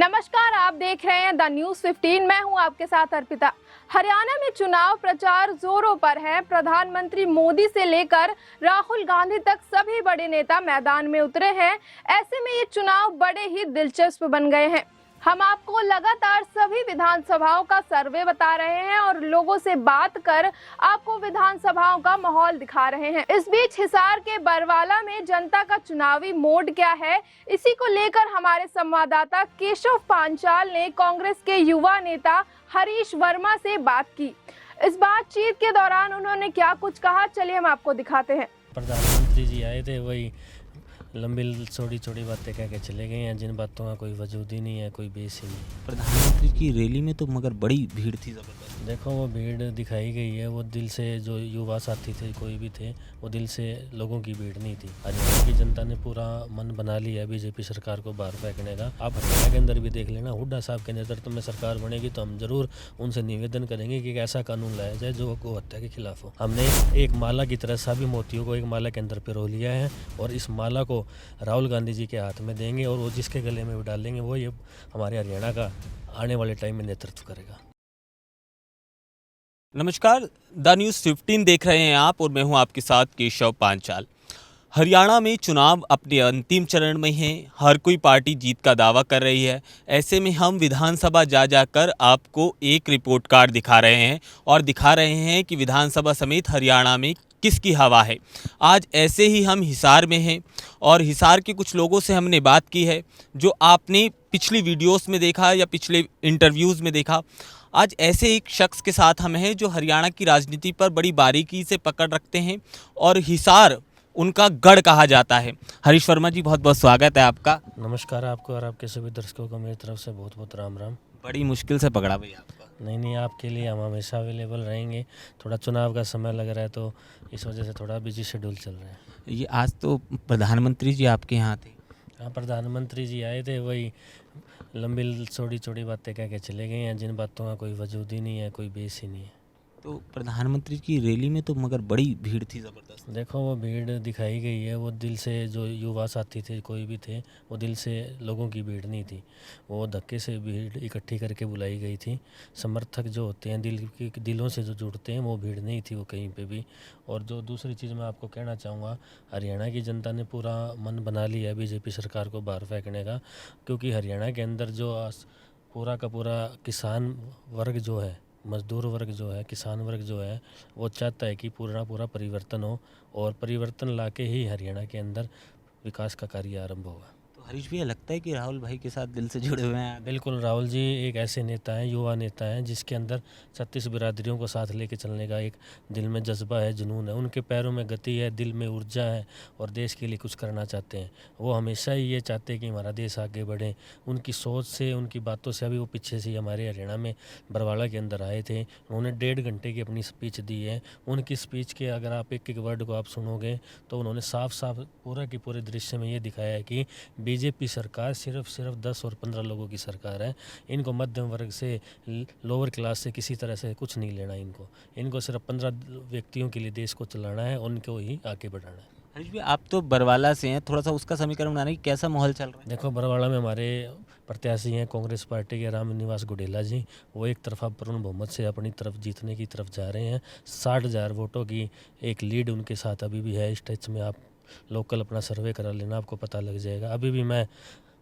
नमस्कार, आप देख रहे हैं द न्यूज़ 15। मैं हूं आपके साथ अर्पिता। हरियाणा में चुनाव प्रचार जोरों पर है। प्रधानमंत्री मोदी से लेकर राहुल गांधी तक सभी बड़े नेता मैदान में उतरे हैं। ऐसे में ये चुनाव बड़े ही दिलचस्प बन गए हैं। हम आपको लगातार सभी विधानसभाओं का सर्वे बता रहे हैं और लोगों से बात कर आपको विधानसभाओं का माहौल दिखा रहे हैं। इस बीच हिसार के बरवाला में जनता का चुनावी मोड क्या है, इसी को लेकर हमारे संवाददाता केशव पांचाल ने कांग्रेस के युवा नेता हरीश वर्मा से बात की। इस बातचीत के दौरान उन्होंने क्या कुछ कहा, चलिए हम आपको दिखाते हैं। प्रधानमंत्री जी आए थे, वही लंबी छोटी छोटी बातें कह के चले गए हैं, जिन बातों का कोई वजूद ही नहीं है, कोई बेस ही नहीं। प्रधानमंत्री की रैली में तो मगर बड़ी भीड़ थी ज़बरदस्त। देखो, वो भीड़ दिखाई गई है, वो दिल से, जो युवा साथी थे कोई भी थे, वो दिल से लोगों की भीड़ नहीं थी। हरियाणा की जनता ने पूरा मन बना लिया बीजेपी सरकार को बाहर फेंकने का। आप हरियाणा के अंदर भी देख लेना, हुड्डा साहब के नेतृत्व में सरकार बनेगी तो हम जरूर उनसे निवेदन करेंगे कि एक ऐसा कानून लाया जाए जो गौ हत्या के खिलाफ हो। हमने एक माला की तरह सभी मोतियों को एक माला के अंदर पिरो लिया है और इस माला को राहुल गांधी जी के हाथ में देंगे और वो जिसके गले में भी डाल देंगे, वो ये हमारे हरियाणा का आने वाले टाइम में नेतृत्व करेगा। नमस्कार, द न्यूज़ 15 देख रहे हैं आप और मैं हूं आपके साथ केशव पांचाल। हरियाणा में चुनाव अपने अंतिम चरण में हैं, हर कोई पार्टी जीत का दावा कर रही है। ऐसे में हम विधानसभा जा जाकर आपको एक रिपोर्ट कार्ड दिखा रहे हैं और दिखा रहे हैं कि विधानसभा समेत हरियाणा में किसकी हवा है। आज ऐसे ही हम हिसार में हैं और हिसार के कुछ लोगों से हमने बात की है, जो आपने पिछली वीडियोस में देखा या पिछले इंटरव्यूज़ में देखा। आज ऐसे एक शख्स के साथ हम हैं जो हरियाणा की राजनीति पर बड़ी बारीकी से पकड़ रखते हैं और हिसार उनका गढ़ कहा जाता है। हरीश वर्मा जी, बहुत बहुत स्वागत है आपका। नमस्कार आपको और आपके सभी दर्शकों को मेरी तरफ से बहुत बहुत राम राम। बड़ी मुश्किल से पकड़ा भैया आपका। नहीं, आपके लिए हम हमेशा अवेलेबल रहेंगे। थोड़ा चुनाव का समय लग रहा है तो इस वजह से थोड़ा बिजी शेड्यूल चल रहा है। ये आज तो प्रधानमंत्री जी आपके यहाँ थे। हाँ, प्रधानमंत्री जी आए थे, वही लंबी छोटी छोटी बातें कह के चले गए हैं, जिन बातों का कोई वजूद ही नहीं है, कोई बेस ही नहीं है। तो प्रधानमंत्री की रैली में तो मगर बड़ी भीड़ थी ज़बरदस्त। देखो, वो भीड़ दिखाई गई है, वो दिल से, जो युवा साथी थे कोई भी थे, वो दिल से लोगों की भीड़ नहीं थी। वो धक्के से भीड़ इकट्ठी करके बुलाई गई थी। समर्थक जो होते हैं दिलों से जो जुड़ते हैं, वो भीड़ नहीं थी वो कहीं पे भी। और जो दूसरी चीज़ मैं आपको कहना चाहूँगा, हरियाणा की जनता ने पूरा मन बना लिया है बीजेपी सरकार को बाहर फेंकने का, क्योंकि हरियाणा के अंदर जो पूरा का पूरा किसान वर्ग जो है, मजदूर वर्ग जो है, किसान वर्ग जो है, वो चाहता है कि पूरा परिवर्तन हो और परिवर्तन लाके ही हरियाणा के अंदर विकास का कार्य आरंभ होगा। तो हरीश भैया, लगता है कि राहुल भाई के साथ दिल से जुड़े हुए हैं। बिल्कुल, राहुल जी एक ऐसे नेता हैं, युवा नेता हैं, जिसके अंदर 36 बिरादरियों को साथ लेके चलने का एक दिल में जज्बा है, जुनून है। उनके पैरों में गति है, दिल में ऊर्जा है और देश के लिए कुछ करना चाहते हैं। वो हमेशा ही ये चाहते हैं कि हमारा देश आगे बढ़े। उनकी सोच से, उनकी बातों से, अभी वो पीछे से हमारे हरियाणा में बरवाला के अंदर आए थे, उन्होंने 1.5 घंटे की अपनी स्पीच दी है। उनकी स्पीच के अगर आप एक एक वर्ड को आप सुनोगे तो उन्होंने साफ साफ पूरा के पूरे दृश्य में ये दिखाया है कि बीजेपी सरकार सिर्फ 10 और 15 लोगों की सरकार है। इनको मध्यम वर्ग से, लोअर क्लास से किसी तरह से कुछ नहीं लेना। इनको सिर्फ 15 व्यक्तियों के लिए देश को चलाना है, उनको ही आगे बढ़ाना है। हरीश भैया, आप तो बरवाला से हैं, थोड़ा सा उसका समीकरण बनाने की कैसा माहौल चल रहा है? देखो, बरवाला में हमारे प्रत्याशी हैं कांग्रेस पार्टी के रामनिवास गुडेला जी। वो एक तरफा पूर्ण बहुमत से अपनी तरफ जीतने की तरफ जा रहे हैं। 60,000 वोटों की एक लीड उनके साथ अभी भी है। इस टच में आप लोकल अपना सर्वे करा लेना, आपको पता लग जाएगा। अभी भी मैं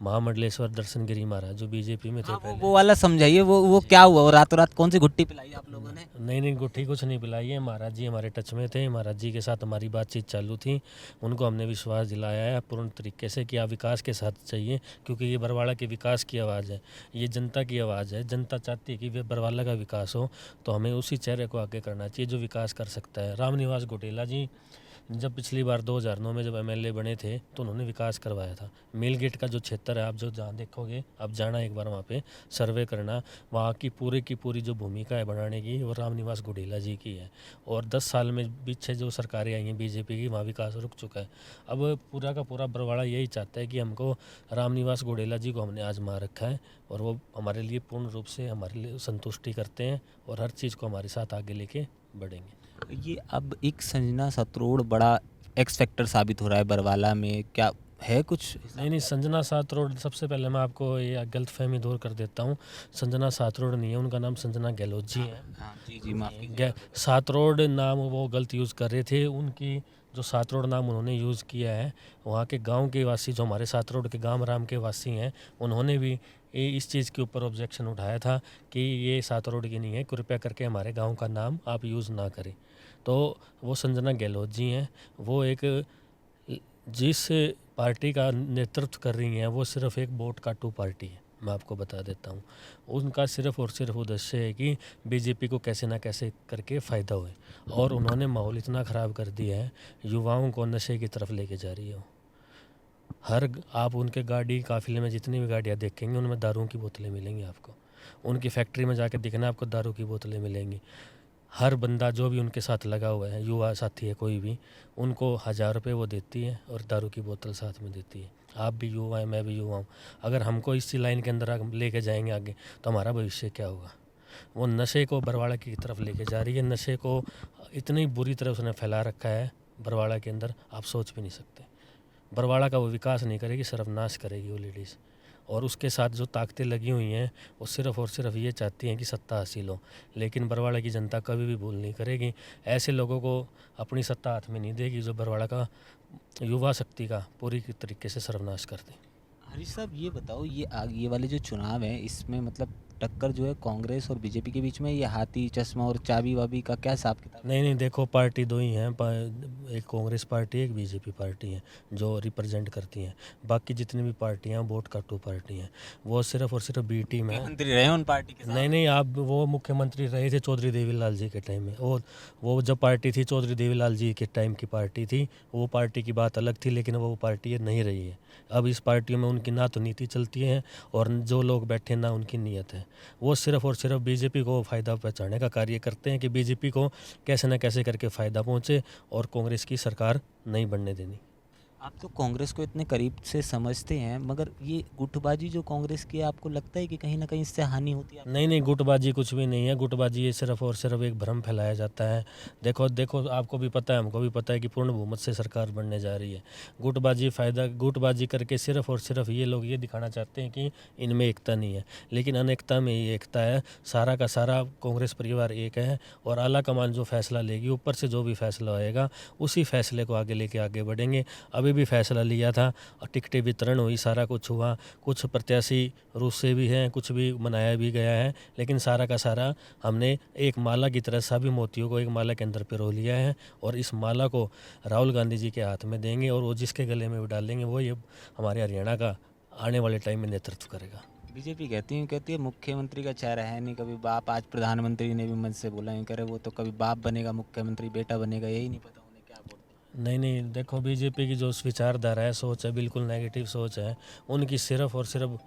महामंडलेश्वर दर्शन गिरी महाराज जो बीजेपी में थे पहले। वो वाला समझाइए, वो क्या हुआ? वो रातों रात कौन सी घुट्टी पिलाई आप लोगों ने? नहीं, गुट्ठी कुछ नहीं पिलाई है। महाराज जी हमारे टच में थे, महाराज जी के साथ हमारी बातचीत चालू थी। उनको हमने विश्वास दिलाया है पूर्ण तरीके से कि आप विकास के साथ चाहिए, क्योंकि ये बरवाला के विकास की आवाज़ है, ये जनता की आवाज़ है। जनता चाहती है कि वे बरवाला का विकास हो, तो हमें उसी चेहरे को आगे करना चाहिए जो विकास कर सकता है। रामनिवास गुडेला जी जब पिछली बार 2009 में जब एमएलए बने थे तो उन्होंने विकास करवाया था। मेल गेट का जो क्षेत्र है, आप जो जहाँ देखोगे, आप जाना एक बार वहाँ पे सर्वे करना, वहाँ की पूरी जो भूमिका है बनाने की, वो रामनिवास गुडेला जी की है। और 10 साल में पीछे जो सरकारें आई हैं बीजेपी की, वहाँ विकास रुक चुका है। अब पूरा का पूरा बरवाड़ा यही चाहता है कि हमको रामनिवास गुडेला जी को हमने आजमा रखा है और वो हमारे लिए पूर्ण रूप से हमारे लिए संतुष्टि करते हैं और हर चीज़ को हमारे साथ आगे लेके बढ़ेंगे। ये अब एक संजना सत्रोड़ बड़ा एक्स फैक्टर साबित हो रहा है बरवाला में। क्या है कुछ? नहीं, संजना साथरोड, सबसे पहले मैं आपको ये गलतफहमी दूर कर देता हूँ। संजना साथरोड नहीं है, उनका नाम संजना गहलोत जी है। हाँ जी जी, माफ़ कीजिए। साथरोड नाम वो गलत यूज़ कर रहे थे। उनकी जो साथरोड नाम उन्होंने यूज़ किया है, वहाँ के गांव के वासी, जो हमारे साथरोड के गांव राम के वासी हैं, उन्होंने भी इस चीज़ के ऊपर ऑब्जेक्शन उठाया था कि ये साथरोड की नहीं है, कृपया करके हमारे गांव का नाम आप यूज़ ना करें। तो वो संजना गहलोत जी हैं, वो एक जिस पार्टी का नेतृत्व कर रही हैं, वो सिर्फ एक वोट काटू पार्टी है। मैं आपको बता देता हूँ, उनका सिर्फ और सिर्फ उद्देश्य है कि बीजेपी को कैसे ना कैसे करके फ़ायदा होए, और उन्होंने माहौल इतना ख़राब कर दिया है, युवाओं को नशे की तरफ लेके जा रही है। आप उनके गाड़ी काफ़िले में जितनी भी गाड़ियाँ देखेंगे, उनमें दारू की बोतलें मिलेंगी आपको। उनकी फैक्ट्री में जाके देखना, आपको दारू की बोतलें मिलेंगी। हर बंदा जो भी उनके साथ लगा हुआ है, युवा साथी है कोई भी, उनको 1000 रुपये वो देती है और दारू की बोतल साथ में देती है। आप भी युवा हैं, मैं भी युवा हूँ। अगर हमको इसी लाइन के अंदर लेके जाएंगे आगे, तो हमारा भविष्य क्या होगा? वो नशे को बरवाड़ा की तरफ लेके जा रही है। नशे को इतनी बुरी तरह उसने फैला रखा है बरवाड़ा के अंदर, आप सोच भी नहीं सकते। बरवाड़ा का वो विकास नहीं करेगी, सर्वनाश करेगी वो लेडीज़। और उसके साथ जो ताकतें लगी हुई हैं, वो सिर्फ़ और सिर्फ ये चाहती हैं कि सत्ता हासिल हो। लेकिन बरवाड़ा की जनता कभी भी भूल नहीं करेगी। ऐसे लोगों को अपनी सत्ता हाथ में नहीं देगी जो बरवाड़ा का युवा शक्ति का पूरी तरीके से सर्वनाश कर दें। हरीश साहब, ये बताओ, ये वाले जो चुनाव है, इसमें मतलब टक्कर जो है कांग्रेस और बीजेपी के बीच में, ये हाथी चश्मा और चाबी वाबी का क्या हिसाब किताब? नहीं, देखो, पार्टी दो ही हैं, एक कांग्रेस पार्टी, एक बीजेपी पार्टी है जो रिप्रेजेंट करती हैं। बाकी जितनी भी पार्टियां वोट काटू पार्टी हैं, वो सिर्फ और सिर्फ बी टीम है। मुख्यमंत्री रहे उन पार्टी के साथ? नहीं, आप वो मुख्यमंत्री रहे थे चौधरी देवीलाल जी के टाइम में। और वो जब पार्टी थी चौधरी देवीलाल जी के टाइम की पार्टी थी, वो पार्टी की बात अलग थी, लेकिन वो पार्टी ये नहीं रही है। अब इस पार्टियों में उनकी ना तो नीति चलती है, और जो लोग बैठे ना उनकी नीयत है। वो सिर्फ और सिर्फ बीजेपी को फ़ायदा पहुँचाने का कार्य करते हैं कि बीजेपी को कैसे न कैसे करके फ़ायदा पहुँचे और कांग्रेस की सरकार नहीं बनने देनी। आप तो कांग्रेस को इतने करीब से समझते हैं, मगर ये गुटबाजी जो कांग्रेस की है, आपको लगता है कि कहीं ना कहीं इससे हानि होती है? नहीं, गुटबाजी कुछ भी नहीं है। गुटबाजी ये सिर्फ और सिर्फ एक भ्रम फैलाया जाता है। देखो, आपको भी पता है, हमको भी पता है कि पूर्ण बहुमत से सरकार बनने जा रही है। गुटबाजी करके सिर्फ और सिर्फ ये लोग ये दिखाना चाहते हैं कि इनमें एकता नहीं है, लेकिन अनेकता में ही एकता है। सारा का सारा कांग्रेस परिवार एक है, और आला कमान जो फैसला लेगी, ऊपर से जो भी फैसला आएगा, उसी फैसले को आगे लेके आगे बढ़ेंगे। अभी भी फैसला लिया था, टिकटें वितरण हुई, सारा कुछ हुआ। कुछ प्रत्याशी रूस से भी हैं, कुछ भी मनाया भी गया है, लेकिन सारा का सारा हमने एक माला की तरह सभी मोतियों को एक माला के अंदर पिरो लिया है, और इस माला को राहुल गांधी जी के हाथ में देंगे, और वो जिसके गले में भी डालेंगे, वो ये हमारे हरियाणा का आने वाले टाइम में नेतृत्व करेगा। बीजेपी कहती है मुख्यमंत्री का चेहरा है नहीं, कभी बाप। आज प्रधानमंत्री ने भी मंच से बोला है, कह रहे वो तो कभी बाप बनेगा मुख्यमंत्री, बेटा बनेगा, यही नहीं पता उन्हें क्या बोलते। नहीं, देखो, बीजेपी की जो विचारधारा है, सोच है, बिल्कुल नेगेटिव सोच है। उनकी सिर्फ और सिर्फ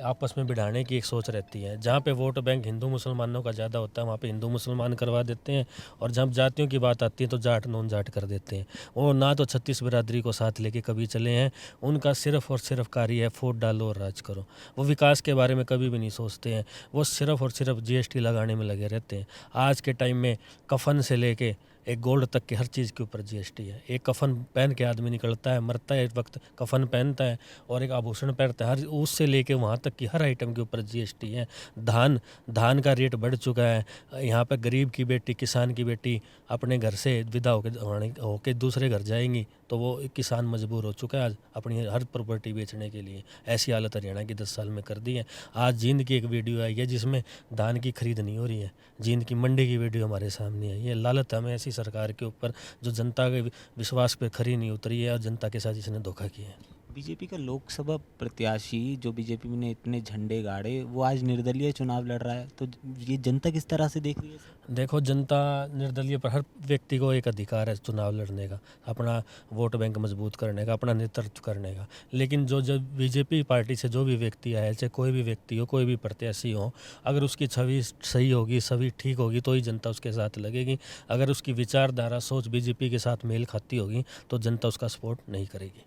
आपस में बिठाने की एक सोच रहती है। जहाँ पे वोट बैंक हिंदू मुसलमानों का ज़्यादा होता है, वहाँ पे हिंदू मुसलमान करवा देते हैं, और जब जातियों की बात आती है तो जाट नॉन जाट कर देते हैं। वो ना तो 36 बिरादरी को साथ लेके कभी चले हैं। उनका सिर्फ और सिर्फ कार्य है वोट डालो और राज करो। वो विकास के बारे में कभी भी नहीं सोचते हैं। वो सिर्फ और सिर्फ GST लगाने में लगे रहते हैं। आज के टाइम में कफन से लेके एक गोल्ड तक की हर चीज़ के ऊपर GST है। एक कफन पहन के आदमी निकलता है, मरता है, एक वक्त कफन पहनता है, और एक आभूषण पहनता है, हर उससे लेके वहाँ तक की हर आइटम के ऊपर GST है। धान का रेट बढ़ चुका है। यहाँ पर गरीब की बेटी, किसान की बेटी अपने घर से विदा होके दूसरे घर जाएंगी, तो वो किसान मजबूर हो चुका है आज अपनी हर प्रॉपर्टी बेचने के लिए। ऐसी हालत हरियाणा की 10 साल में कर दी है। आज जींद की एक वीडियो आई है जिसमें धान की खरीद नहीं हो रही है। जींद की मंडी की वीडियो हमारे सामने आई है। लालत हमें ऐसी सरकार के ऊपर जो जनता के विश्वास पे खरी नहीं उतरी है, और जनता के साथ इसने धोखा किया है। बीजेपी का लोकसभा प्रत्याशी जो बीजेपी ने इतने झंडे गाड़े, वो आज निर्दलीय चुनाव लड़ रहा है, तो ये जनता किस तरह से देख रही है? देखो, जनता निर्दलीय पर, हर व्यक्ति को एक अधिकार है चुनाव लड़ने का, अपना वोट बैंक मजबूत करने का, अपना नेतृत्व करने का। लेकिन जब बीजेपी पार्टी से जो भी व्यक्ति आए, चाहे कोई भी व्यक्ति हो, कोई भी प्रत्याशी हो, अगर उसकी छवि सही होगी, छवि ठीक होगी, तो ही जनता उसके साथ लगेगी। अगर उसकी विचारधारा, सोच बीजेपी के साथ मेल खाती होगी, तो जनता उसका सपोर्ट नहीं करेगी।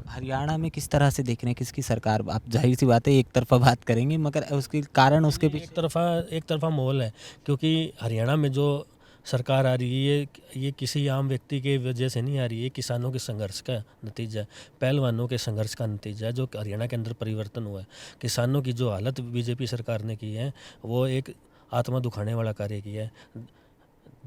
हरियाणा में किस तरह से देख रहे हैं किसकी सरकार? आप जाहिर सी बात है एक तरफा बात करेंगे, मगर उसके कारण उसके पीछे एक तरफा माहौल है, क्योंकि हरियाणा में जो सरकार आ रही है ये किसी आम व्यक्ति के वजह से नहीं आ रही है, किसानों के संघर्ष का नतीजा है, पहलवानों के संघर्ष का नतीजा है जो हरियाणा के अंदर परिवर्तन हुआ है। किसानों की जो हालत बीजेपी सरकार ने की है वो एक आत्मा दुखाने वाला कार्य किया है।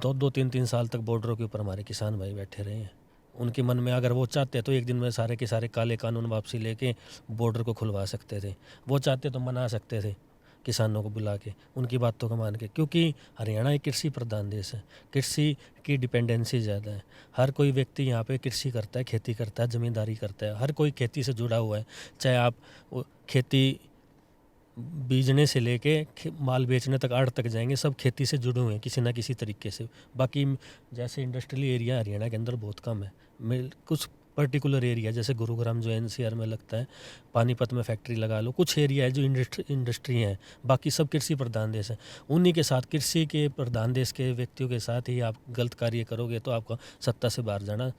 2-2, 3-3 साल तक बॉर्डरों के ऊपर हमारे किसान भाई बैठे रहे हैं। उनके मन में अगर वो चाहते तो एक दिन में सारे के सारे काले कानून वापसी लेके बॉर्डर को खुलवा सकते थे। वो चाहते तो मना सकते थे किसानों को बुला के, उनकी बातों को मान के, क्योंकि हरियाणा एक कृषि प्रधान देश है, कृषि की डिपेंडेंसी ज़्यादा है। हर कोई व्यक्ति यहाँ पे कृषि करता है, खेती करता है, ज़मींदारी करता है, हर कोई खेती से जुड़ा हुआ है। चाहे आप खेती बीजने से लेके माल बेचने तक, आड़ तक जाएंगे, सब खेती से जुड़े हुए हैं किसी ना किसी तरीके से। बाकी जैसे इंडस्ट्रियल एरिया हरियाणा के अंदर बहुत कम है, कुछ पर्टिकुलर एरिया जैसे गुरुग्राम जो एनसीआर में लगता है, पानीपत में फैक्ट्री लगा लो, कुछ एरिया है जो इंडस्ट्री हैं, बाकी सब कृषि प्रधान देश है। उन्हीं के साथ, कृषि के प्रधान देश के व्यक्तियों के साथ ही आप गलत कार्य करोगे तो आपका सत्ता से बाहर जाना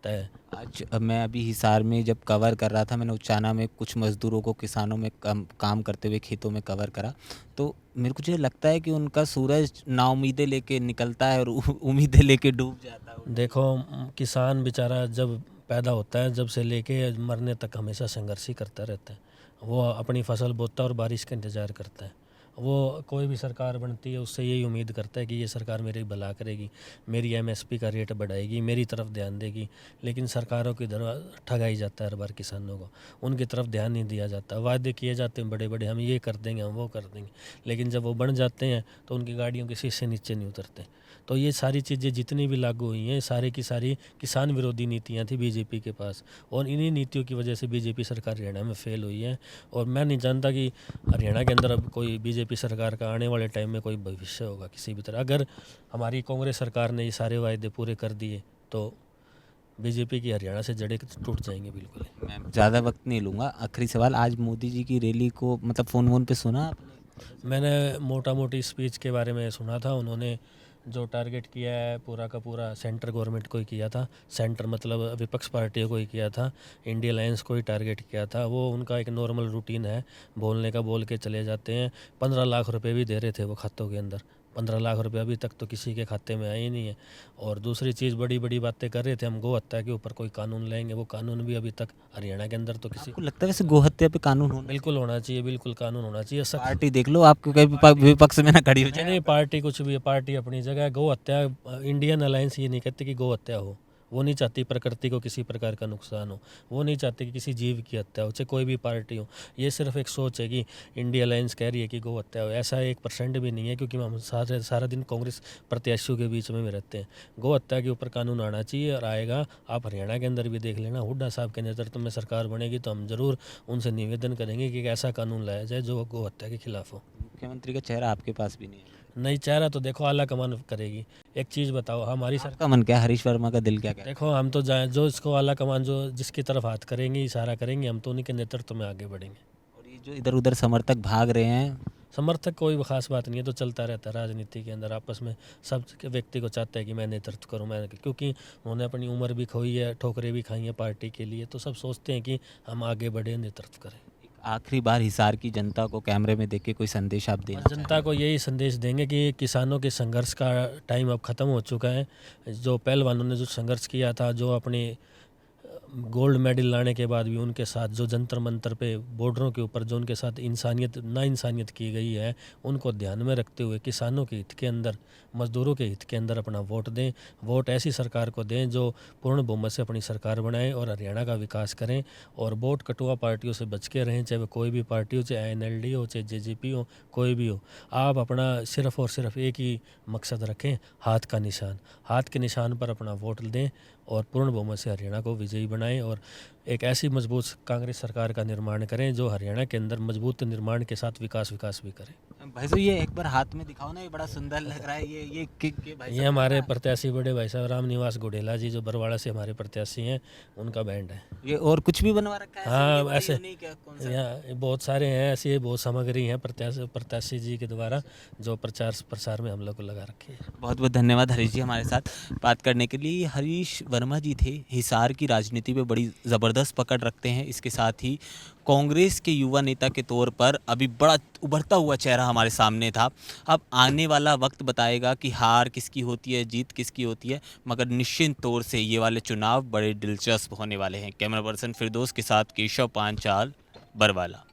तय है। आज मैं अभी हिसार में जब कवर कर रहा था, मैंने उचाना में कुछ मज़दूरों को, किसानों में काम करते हुए खेतों में कवर करा, तो मेरे को ये लगता है कि उनका सूरज नाउमीदें लेके निकलता है और उम्मीदें लेके डूब जाता है। देखो, किसान बेचारा जब पैदा होता है, जब से लेके मरने तक हमेशा संघर्ष ही करता रहता है। वो अपनी फसल बोता है और बारिश का इंतज़ार करता है। वो कोई भी सरकार बनती है उससे यही उम्मीद करता है कि ये सरकार मेरी भला करेगी, मेरी एमएसपी का रेट बढ़ाएगी, मेरी तरफ ध्यान देगी। लेकिन सरकारों की तरफ ठगाई जाता है हर बार किसानों को, उनकी तरफ ध्यान नहीं दिया जाता। वादे किए जाते हैं बड़े बड़े, हम ये कर देंगे, हम वो कर देंगे, लेकिन जब वो बन जाते हैं तो उनकी गाड़ियों के शीशे नीचे नहीं उतरते। तो ये सारी चीज़ें जितनी भी लागू हुई हैं, सारी की सारी किसान विरोधी नीतियाँ थी बीजेपी के पास, और इन्हीं नीतियों की वजह से बीजेपी सरकार हरियाणा में फेल हुई है। और मैं नहीं जानता कि हरियाणा के अंदर अब कोई बीजेपी सरकार का आने वाले टाइम में कोई भविष्य होगा किसी भी तरह। अगर हमारी कांग्रेस सरकार ने ये सारे वायदे पूरे कर दिए तो बीजेपी की हरियाणा से जड़ें टूट जाएंगी बिल्कुल। मैं ज़्यादा वक्त नहीं लूँगा, आखिरी सवाल, आज मोदी जी की रैली को मतलब फ़ोन पे सुना आपने? मैंने मोटा मोटी स्पीच के बारे में सुना था। उन्होंने जो टारगेट किया है पूरा का पूरा सेंटर गवर्नमेंट को ही किया था, सेंटर मतलब विपक्ष पार्टियों को ही किया था, इंडिया अलायंस को ही टारगेट किया था। वो उनका एक नॉर्मल रूटीन है, बोलने का बोल के चले जाते हैं। 15 लाख रुपए भी दे रहे थे वो खातों के अंदर, 15 लाख रुपए अभी तक तो किसी के खाते में आए ही नहीं है। और दूसरी चीज़, बड़ी बड़ी बातें कर रहे थे, हम गौ हत्या के ऊपर कोई कानून लाएंगे, वो कानून भी अभी तक हरियाणा के अंदर तो किसी आपको लगता है वैसे गोहत्या पे कानून होना? बिल्कुल होना चाहिए, बिल्कुल कानून होना चाहिए। पार्टी देख लो, आपको कहीं विपक्ष में ना खड़ी हो जाए। नहीं, पार्टी कुछ भी है, पार्टी अपनी जगह है। गौ हत्या, इंडियन अलायंस ये नहीं कहती कि गौ हत्या हो, वो नहीं चाहती प्रकृति को किसी प्रकार का नुकसान हो, वो नहीं चाहती कि किसी जीव की हत्या हो, चाहे कोई भी पार्टी हो। ये सिर्फ एक सोच है कि इंडिया अलायंस कह रही है कि गौ हत्या हो, ऐसा 1% भी नहीं है, क्योंकि हम सारा दिन कांग्रेस प्रत्याशियों के बीच में रहते हैं। गौ हत्या के ऊपर कानून आना चाहिए और आएगा। आप हरियाणा के अंदर भी देख लेना, हुड्डा साहब के नेतृत्व में सरकार बनेगी तो हम जरूर उनसे निवेदन करेंगे कि एक ऐसा कानून लाया जाए जो गौ हत्या के खिलाफ हो। मुख्यमंत्री का चेहरा आपके पास भी नहीं है? नहीं, चेहरा तो देखो आला कमान करेगी। एक चीज़ बताओ, हमारी सरकार, आपका मन क्या है, हरीश वर्मा का दिल क्या कहता है? देखो हम तो जाए जो इसको आला कमान जो जिसकी तरफ हाथ करेंगे, इशारा करेंगे, हम तो उन्हीं के नेतृत्व में आगे बढ़ेंगे। और ये जो इधर उधर समर्थक भाग रहे हैं, समर्थक कोई खास बात नहीं है, तो चलता रहता है राजनीति के अंदर। आपस में सब व्यक्ति को चाहता है कि मैं नेतृत्व करूं, मैं, क्योंकि उन्होंने अपनी उम्र भी खोई है, ठोकरें भी खाई हैं पार्टी के लिए, तो सब सोचते हैं कि हम आगे बढ़े, नेतृत्व करें। आखिरी बार हिसार की जनता को कैमरे में देख के कोई संदेश आप देना जनता को यही संदेश देंगे कि किसानों के संघर्ष का टाइम अब ख़त्म हो चुका है। जो पहलवानों ने जो संघर्ष किया था, जो अपनी गोल्ड मेडल लाने के बाद भी उनके साथ जो जंतर मंतर पे बॉर्डरों के ऊपर जो उनके साथ नाइंसानियत की गई है, उनको ध्यान में रखते हुए किसानों के हित के अंदर, मजदूरों के हित के अंदर अपना वोट दें। वोट ऐसी सरकार को दें जो पूर्ण बहुमत से अपनी सरकार बनाए और हरियाणा का विकास करें। और वोट कटुआ पार्टियों से बच के रहें, चाहे वह कोई भी पार्टी हो, चाहे INLD हो, चाहे JJP हो, कोई भी हो। आप अपना सिर्फ और सिर्फ एक ही मकसद रखें, हाथ का निशान, हाथ के निशान पर अपना वोट दें और पूर्ण बहुमत से हरियाणा को विजयी बनाएं और एक ऐसी मजबूत कांग्रेस सरकार का निर्माण करें जो हरियाणा के अंदर मजबूत निर्माण के साथ विकास भी करें। भाई साहब, ये एक बार हाथ में दिखाओ ना, ये बड़ा सुंदर लग रहा है। ये हमारे प्रत्याशी बड़े भाई साहब रामनिवास गुडेला जी, जो बरवाड़ा से हमारे प्रत्याशी हैं, उनका बैंड है। ये और कुछ भी बनवा रखा है? हाँ, ऐसे ऐसे बहुत सारे हैं, ऐसी बहुत सामग्री हैं प्रत्याशी जी के द्वारा जो प्रचार प्रसार में हम लोग को लगा रखी है। बहुत बहुत धन्यवाद हरीश जी हमारे साथ बात करने के लिए। हरीश वर्मा जी थे, हिसार की राजनीति पे बड़ी ज़बरदस्त पकड़ रखते हैं। इसके साथ ही कांग्रेस के युवा नेता के तौर पर अभी बड़ा उभरता हुआ चेहरा हमारे सामने था। अब आने वाला वक्त बताएगा कि हार किसकी होती है, जीत किसकी होती है, मगर निश्चित तौर से ये वाले चुनाव बड़े दिलचस्प होने वाले हैं। कैमरा पर्सन फिरदौस के साथ केशव पांचाल, बरवाला।